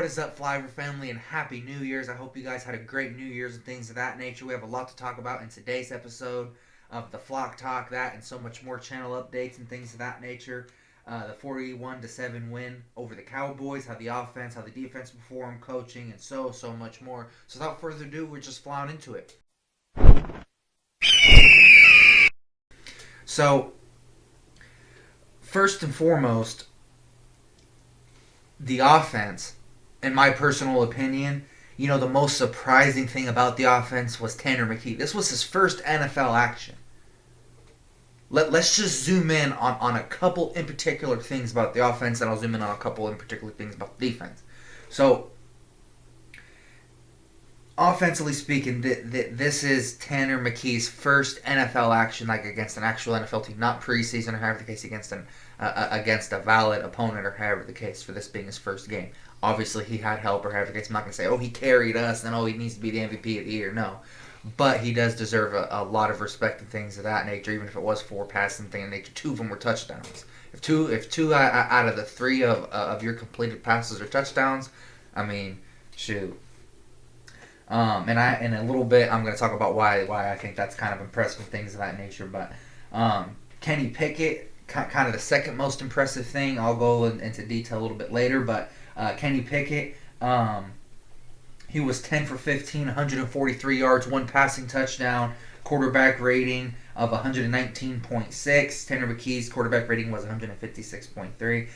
is up, Flyover family, and Happy New Year's. I hope you guys had a great New Year's and things of that nature. We have a lot to talk about in today's episode of the Flock Talk, that and so much more, channel updates and things of that nature. The 41-7 win over the Cowboys, how the offense, how the defense performed, coaching, and so much more. So without further ado, we're just flying into it. So, first and foremost, the offense, in my personal opinion, the most surprising thing about the offense was Tanner McKee. This was his first NFL action. Let's just zoom in on a couple in particular things about the offense, and I'll zoom in on a couple in particular things about the defense. So, offensively speaking, this is Tanner McKee's first NFL action, like against an actual NFL team, not preseason or however the case, against a valid opponent or however the case, for this being his first game. Obviously, he had help or however the case. I'm not going to say, oh, he carried us and he needs to be the MVP of the year. No. But he does deserve a lot of respect and things of that nature, even if it was 4 passes and things of nature. 2 of them were touchdowns. If two out of the 3 of your completed passes are touchdowns, I mean, shoot. And in a little bit, I'm going to talk about why I think that's kind of impressive and things of that nature. But Kenny Pickett, kind of the second most impressive thing. I'll go into detail a little bit later. But Kenny Pickett, he was 10 for 15, 143 yards, 1 passing touchdown, quarterback rating of 119.6. Tanner McKee's quarterback rating was 156.3.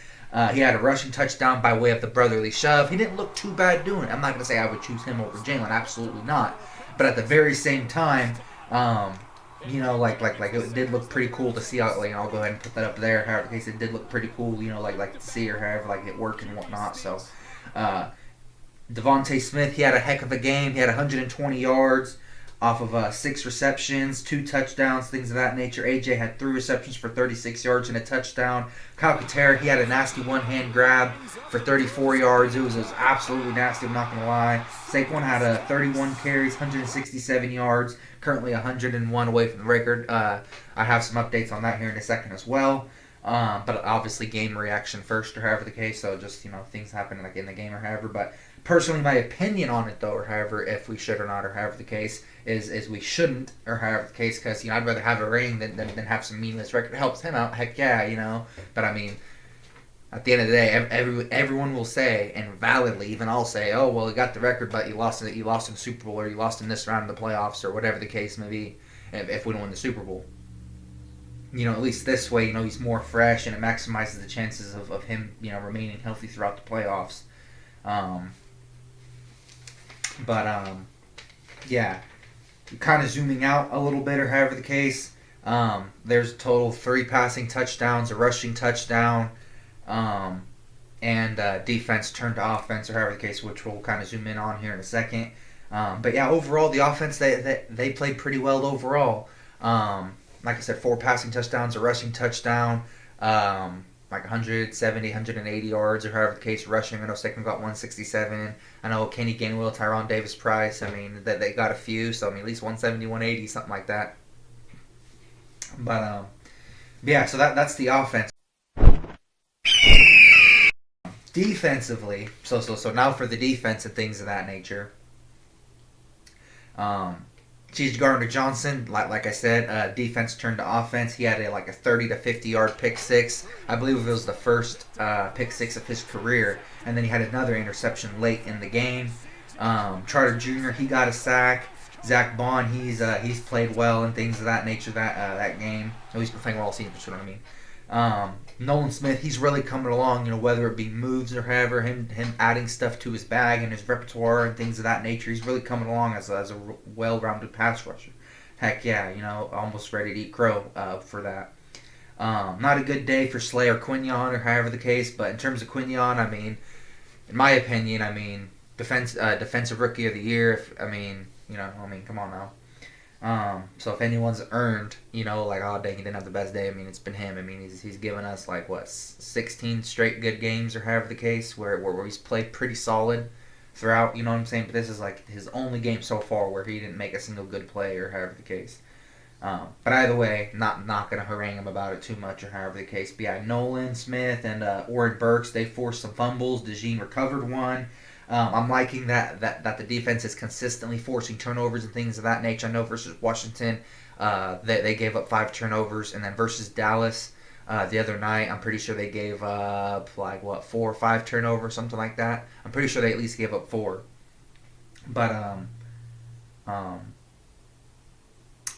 He had a rushing touchdown by way of the brotherly shove. He didn't look too bad doing it. I'm not going to say I would choose him over Jalen. Absolutely not. But at the very same time, like it did look pretty cool to see. I'll go ahead and put that up there. However, the case, it did look pretty cool. Like to see or however it worked and whatnot. So, Devontae Smith, he had a heck of a game. He had 120 yards off of 6 receptions, 2 touchdowns, things of that nature. AJ had 3 receptions for 36 yards and a touchdown. Kyle Kater, he had a nasty one-hand grab for 34 yards. It was absolutely nasty, I'm not going to lie. Saquon had 31 carries, 167 yards, currently 101 away from the record. I have some updates on that here in a second as well. But obviously game reaction first or however the case, so just, things happen like in the game or however. But personally, my opinion on it, though, or however, if we should or not, or however the case, is we shouldn't, or however the case, because, I'd rather have a ring than have some meaningless record. It helps him out, heck yeah, But, I mean, at the end of the day, everyone will say, and validly, even I'll say, oh, well, you got the record, but you lost in the Super Bowl, or you lost in this round of the playoffs, or whatever the case may be, if we don't win the Super Bowl. At least this way, he's more fresh, and it maximizes the chances of him, remaining healthy throughout the playoffs. Yeah, kind of zooming out a little bit or however the case, there's a total of 3 passing touchdowns, a rushing touchdown, and defense turned to offense or however the case, which we'll kind of zoom in on here in a second. But yeah, overall, the offense, they played pretty well overall. Like I said, 4 passing touchdowns, a rushing touchdown, like 170, 180 yards, or however the case, rushing. I know Saquon got 167. I know Kenny Gainwell, Tyron Davis-Price, I mean, they got a few, so I mean, at least 170, 180, something like that. But, yeah, so that's the offense. Defensively, so now for the defense and things of that nature. Cheese Gardner-Johnson, like I said, defense turned to offense. He had a 30 to 50 yard pick six. I believe it was the first pick six of his career, and then he had another interception late in the game. Charter Jr., he got a sack. Zach Bond, he's played well and things of that nature that game. Oh, he's been playing well all season, you know what I mean. Nolan Smith, he's really coming along, whether it be moves or however, him adding stuff to his bag and his repertoire and things of that nature. He's really coming along as a well-rounded pass rusher. Heck yeah, almost ready to eat crow for that. Not a good day for Slay or Quinion or however the case, but in terms of Quinion, I mean, in my opinion, defensive rookie of the year. Come on now. So if anyone's earned, oh dang, he didn't have the best day, it's been him. He's given us 16 straight good games or however the case, where he's played pretty solid throughout, you know what I'm saying? But this is his only game so far where he didn't make a single good play or however the case. But either way, not going to harangue him about it too much or however the case. But yeah, Nolan Smith and Oren Burks, they forced some fumbles. DeJean recovered one. I'm liking that the defense is consistently forcing turnovers and things of that nature. I know versus Washington, they gave up 5 turnovers, and then versus Dallas the other night, I'm pretty sure they gave up like what 4 or 5 turnovers, something like that. I'm pretty sure they at least gave up 4. But um,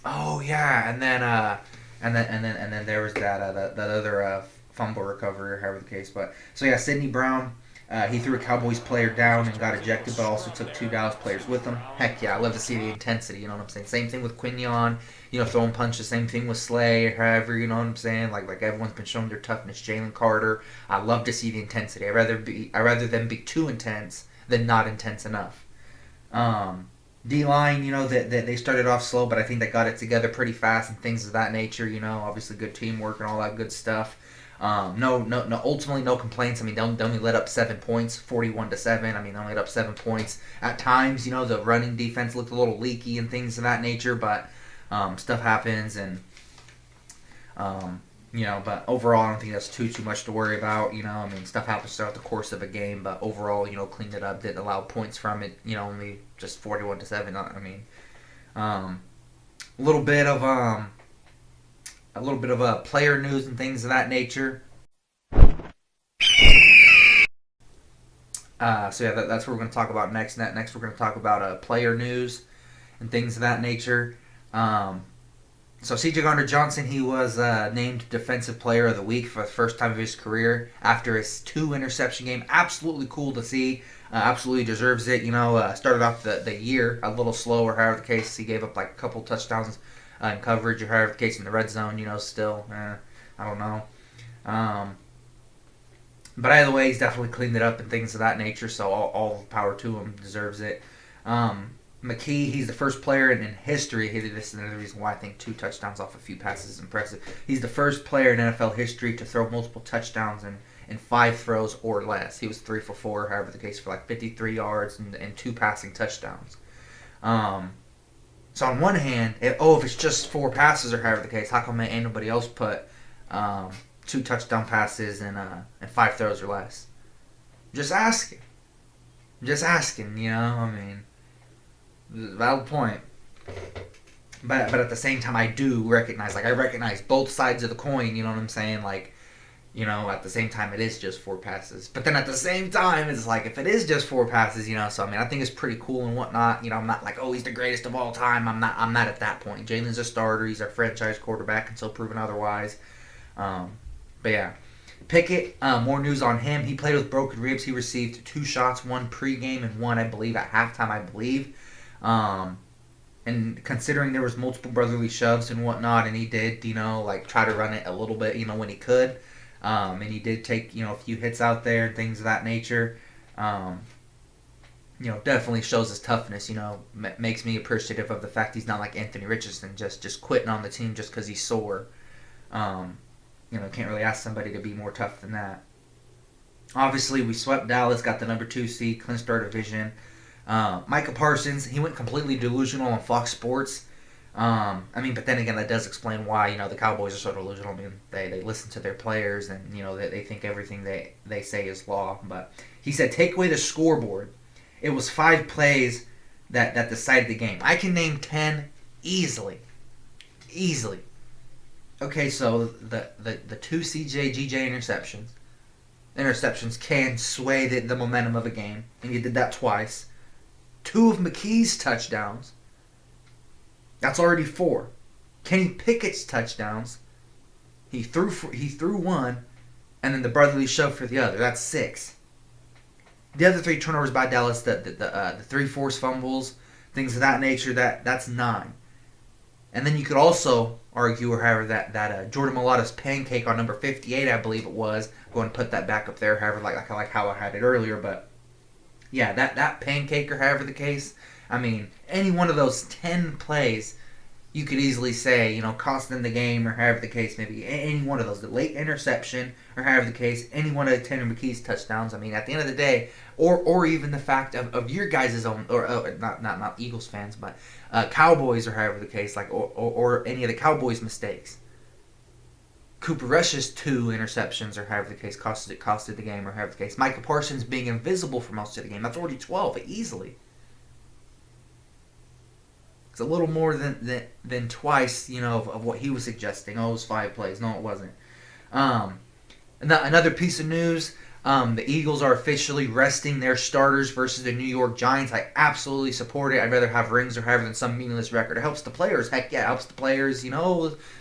oh yeah, and then there was that other fumble recovery, or however the case. But so yeah, Sidney Brown. He threw a Cowboys player down and got ejected, but also took 2 Dallas players with him. Heck yeah, I love to see the intensity. You know what I'm saying? Same thing with Quinion. Throwing punches. Same thing with Slay. However, you know what I'm saying? Like everyone's been showing their toughness. Jalen Carter. I love to see the intensity. I rather them be too intense than not intense enough. D line, that they started off slow, but I think they got it together pretty fast and things of that nature. Obviously good teamwork and all that good stuff. No. Ultimately, no complaints. I mean, they only let up 7 points, 41-7. I mean, they only let up 7 points. At times, the running defense looked a little leaky and things of that nature, but stuff happens, and But overall, I don't think that's too much to worry about. I mean, stuff happens throughout the course of a game, but overall, cleaned it up. Didn't allow points from it. Only just 41-7. I mean, a little bit of player news and things of that nature. So yeah, that's what we're going to talk about next. Next, we're going to talk about player news and things of that nature. So C.J. Gardner-Johnson, he was named Defensive Player of the Week for the first time of his career after his 2 interception game. Absolutely cool to see. Absolutely deserves it. Started off the year a little slow, or however the case. He gave up like a couple touchdowns in coverage, or however the case in the red zone. Still, I don't know. But either way, he's definitely cleaned it up and things of that nature. So all power to him. Deserves it. McKee, he's the first player in history. This is another reason why I think 2 touchdowns off a few passes is impressive. He's the first player in NFL history to throw multiple touchdowns in 5 throws or less. He was 3 for 4, however the case, for like 53 yards and 2 passing touchdowns. So on one hand, if it's just 4 passes or however the case, how come ain't nobody else put 2 touchdown passes and 5 throws or less? Just asking. I mean, valid point. But at the same time, I do recognize, I recognize both sides of the coin, you know what I'm saying? At the same time, it is just 4 passes. But then at the same time, it's like, if it is just 4 passes, so I mean, I think it's pretty cool and whatnot. I'm not like, oh, he's the greatest of all time. I'm not at that point. Jalen's a starter. He's our franchise quarterback until proven otherwise. But yeah. Pickett, more news on him. He played with broken ribs. He received 2 shots, one pregame and one, I believe, at halftime, I believe. And considering there was multiple brotherly shoves and whatnot, and he did, try to run it a little bit, when he could. And he did take, a few hits out there and things of that nature. Definitely shows his toughness, makes me appreciative of the fact he's not like Anthony Richardson, just quitting on the team just because he's sore. Can't really ask somebody to be more tough than that. Obviously, we swept Dallas, got the number 2 seed, clinched our division. Micah Parsons, he went completely delusional on Fox Sports. But then again, that does explain why, the Cowboys are so delusional. I mean, they listen to their players and, they think everything they say is law. But he said, take away the scoreboard. It was 5 plays that decided the game. I can name 10 easily. Okay, so the 2 GJ interceptions can sway the momentum of a game, and he did that twice. 2 of McKee's touchdowns, that's already 4. Kenny Pickett's touchdowns, he threw 1, and then the brotherly shove for the other. That's 6. The other 3 turnovers by Dallas, the 3 forced fumbles, things of that nature, that's 9. And then you could also argue, or however, that Jordan Mailata's pancake on number 58, I believe it was. Go and put that back up there, however, like how I had it earlier. But yeah, that pancake, or however the case. I mean, any one of those 10 plays, you could easily say, cost them the game, or however the case may be. Any one of those, the late interception, or however the case, any one of Tanner McKee's touchdowns. I mean, at the end of the day, or even the fact of your guys' own, or not Eagles fans, but Cowboys, or however the case, or any of the Cowboys' mistakes. Cooper Rush's 2 interceptions, or however the case, costed the game, or however the case. Micah Parsons being invisible for most of the game. That's already 12 easily. It's a little more than twice, of what he was suggesting. Oh, it was 5 plays. No, it wasn't. Another piece of news. The Eagles are officially resting their starters versus the New York Giants. I absolutely support it. I'd rather have rings or however than some meaningless record. It helps the players. Heck yeah, it helps the players.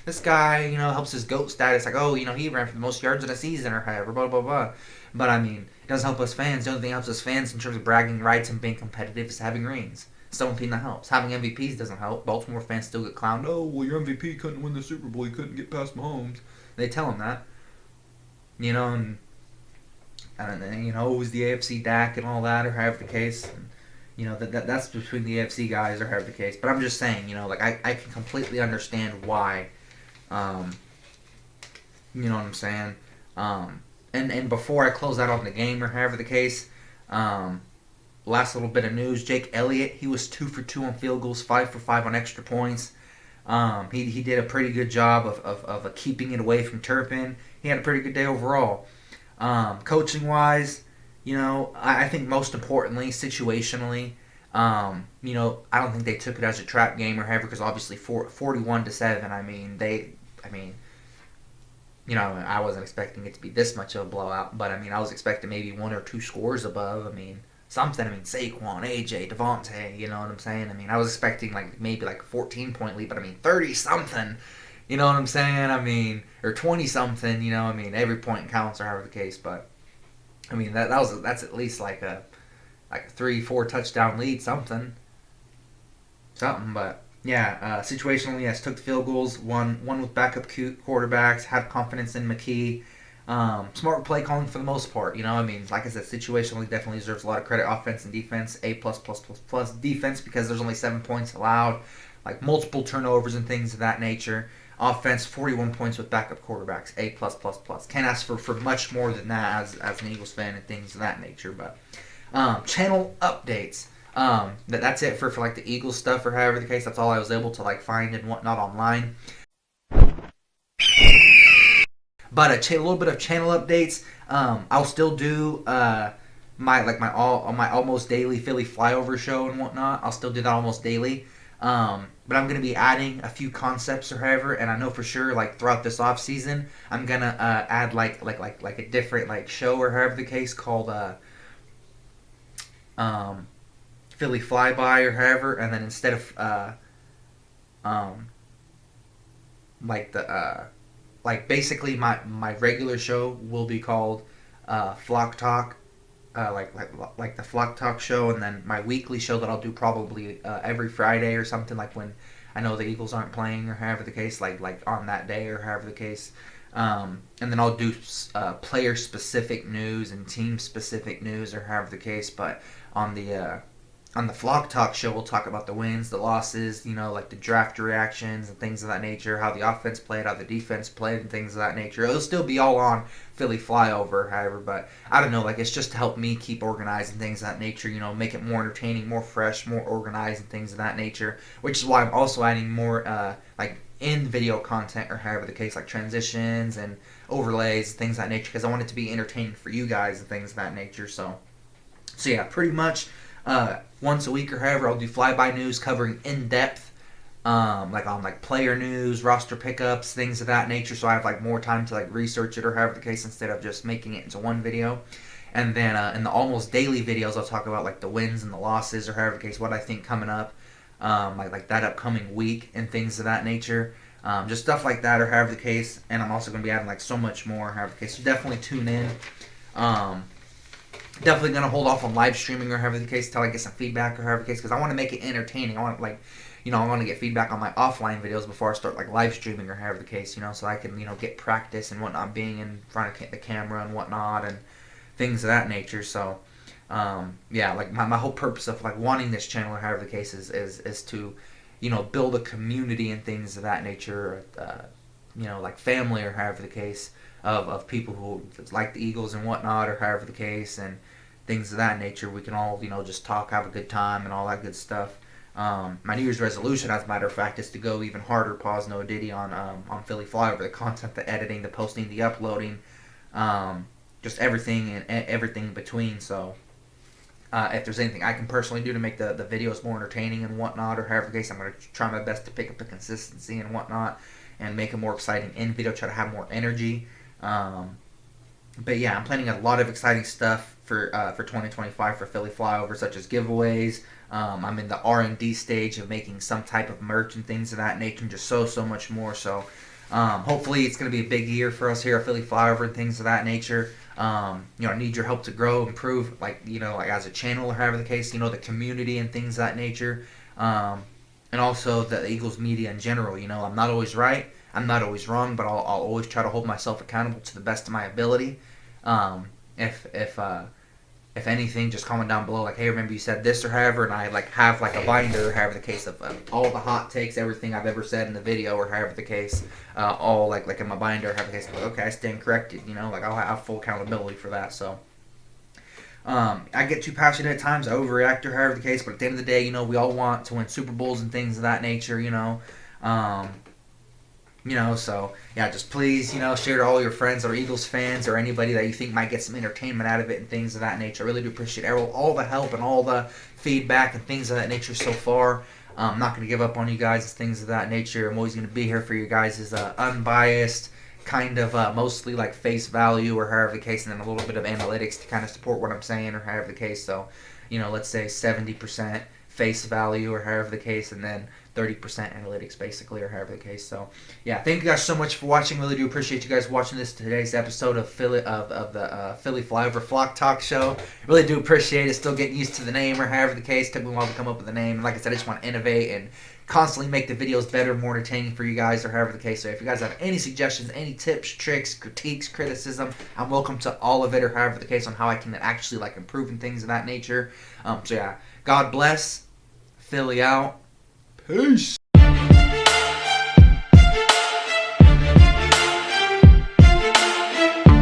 This guy, helps his GOAT status. Like, oh, he ran for the most yards in a season or however, blah, blah, blah. But, it doesn't help us fans. The only thing that helps us fans in terms of bragging rights and being competitive is having rings. It's the only thing that helps. Having MVPs doesn't help. Baltimore fans still get clowned. Oh, well, your MVP couldn't win the Super Bowl. You couldn't get past Mahomes. They tell him that. And it was the AFC DAC and all that, or however the case. And, that's between the AFC guys, or however the case. But I'm just saying, I can completely understand why. You know what I'm saying? And before I close out on the game, or however the case, last little bit of news: Jake Elliott, he was 2 for 2 on field goals, 5 for 5 on extra points. He did a pretty good job of keeping it away from Turpin. He had a pretty good day overall. Coaching wise, I think most importantly, situationally, I don't think they took it as a trap game or however, because obviously 41-7. I wasn't expecting it to be this much of a blowout, but I was expecting maybe 1 or 2 scores above. Something. Saquon, AJ, Devontae, you know what I'm saying? I was expecting maybe a 14-point lead, but 30 something. You know what I'm saying? Or 20 something. Every point counts, or however the case. But that's at least like a 3-4 touchdown lead, something. But yeah, situationally, yes, took the field goals, won with backup quarterbacks, had confidence in McKee. Smart play calling for the most part. Like I said, situationally definitely deserves a lot of credit. Offense and defense, A++++ defense, because there's only 7 points allowed, multiple turnovers and things of that nature. Offense, 41 points with backup quarterbacks, A+++. Can't ask for much more than that as an Eagles fan and things of that nature. But channel updates. That's it for the Eagles stuff, or however the case. That's all I was able to find and whatnot online. But a little bit of channel updates. I'll still do my almost daily Philly flyover show and whatnot. I'll still do that almost daily. But I'm gonna be adding a few concepts or however, and I know for sure throughout this off season I'm gonna add like a different show or however the case called Philly flyby or however, and then instead of basically my regular show will be called Flock Talk, like the Flock Talk show, and then my weekly show that I'll do probably every Friday or something, when I know the Eagles aren't playing or however the case, like on that day or however the case. And then I'll do player specific news and team specific news or however the case. But on the Flock Talk show, we'll talk about the wins, the losses, the draft reactions and things of that nature, how the offense played, how the defense played, and things of that nature. It'll still be all on Philly flyover, however, but I don't know, it's just to help me keep organized and things of that nature, make it more entertaining, more fresh, more organized and things of that nature, which is why I'm also adding more, in video content or however the case, transitions and overlays, things of that nature, because I want it to be entertaining for you guys and things of that nature. So yeah, pretty much once a week or however, I'll do flyby news covering in depth, on player news, roster pickups, things of that nature. So I have more time to research it or however the case, instead of just making it into one video. And then in the almost daily videos, I'll talk about the wins and the losses or however the case, what I think coming up, like that upcoming week and things of that nature. Just stuff like that or however the case. And I'm also going to be adding so much more however the case. So definitely tune in. Definitely going to hold off on live streaming or however the case until I get some feedback or however the case, because I want to make it entertaining. I want I want to get feedback on my offline videos before I start live streaming or however the case, so I can get practice and whatnot, being in front of the camera and whatnot and things of that nature. So yeah, my whole purpose of wanting this channel or however the case is to build a community and things of that nature, family or however the case, of people who like the Eagles and whatnot or however the case, and things of that nature. We can all just talk, have a good time and all that good stuff. My New Year's resolution, as a matter of fact, is to go even harder. Pause no Diddy on Philly Flyover, the content, the editing, the posting, the uploading, just everything and everything in between. So if there's anything I can personally do to make the videos more entertaining and whatnot, or however the case, I'm going to try my best to pick up the consistency and whatnot and make it more exciting in video, try to have more energy. But yeah, I'm planning a lot of exciting stuff for 2025 for Philly Flyover, such as giveaways. I'm in the R&D stage of making some type of merch and things of that nature, and just so much more. So hopefully it's going to be a big year for us here at Philly Flyover and things of that nature. I need your help to grow, improve, like as a channel or however the case, the community and things of that nature. And also the Eagles media in general. I'm not always right. I'm not always wrong, but I'll always try to hold myself accountable to the best of my ability. If anything, just comment down below, like, hey, remember you said this or however, and I have a binder or however the case of all the hot takes, everything I've ever said in the video or however the case, all like in my binder or however the case. Okay, I stand corrected. I'll have full accountability for that. So. I get too passionate at times, I overreact or however the case, but at the end of the day, we all want to win Super Bowls and things of that nature, so yeah, just please, share to all your friends that are Eagles fans or anybody that you think might get some entertainment out of it and things of that nature. I really do appreciate all the help and all the feedback and things of that nature so far. I'm not going to give up on you guys and things of that nature. I'm always going to be here for you guys as unbiased, kind of mostly like face value or however the case, and then a little bit of analytics to kind of support what I'm saying or however the case. So, let's say 70% face value or however the case, and then 30% analytics basically or however the case. So yeah, thank you guys so much for watching. Really do appreciate you guys watching today's episode of the Philly Flyover Flock Talk Show. Really do appreciate it. Still getting used to the name or however the case. Took me a while to come up with the name. And like I said, I just want to innovate and constantly make the videos better, more entertaining for you guys or however the case. So if you guys have any suggestions, any tips, tricks, critiques, criticism, I'm welcome to all of it or however the case on how I can actually improve and things of that nature. So yeah, God bless. Philly out. Peace.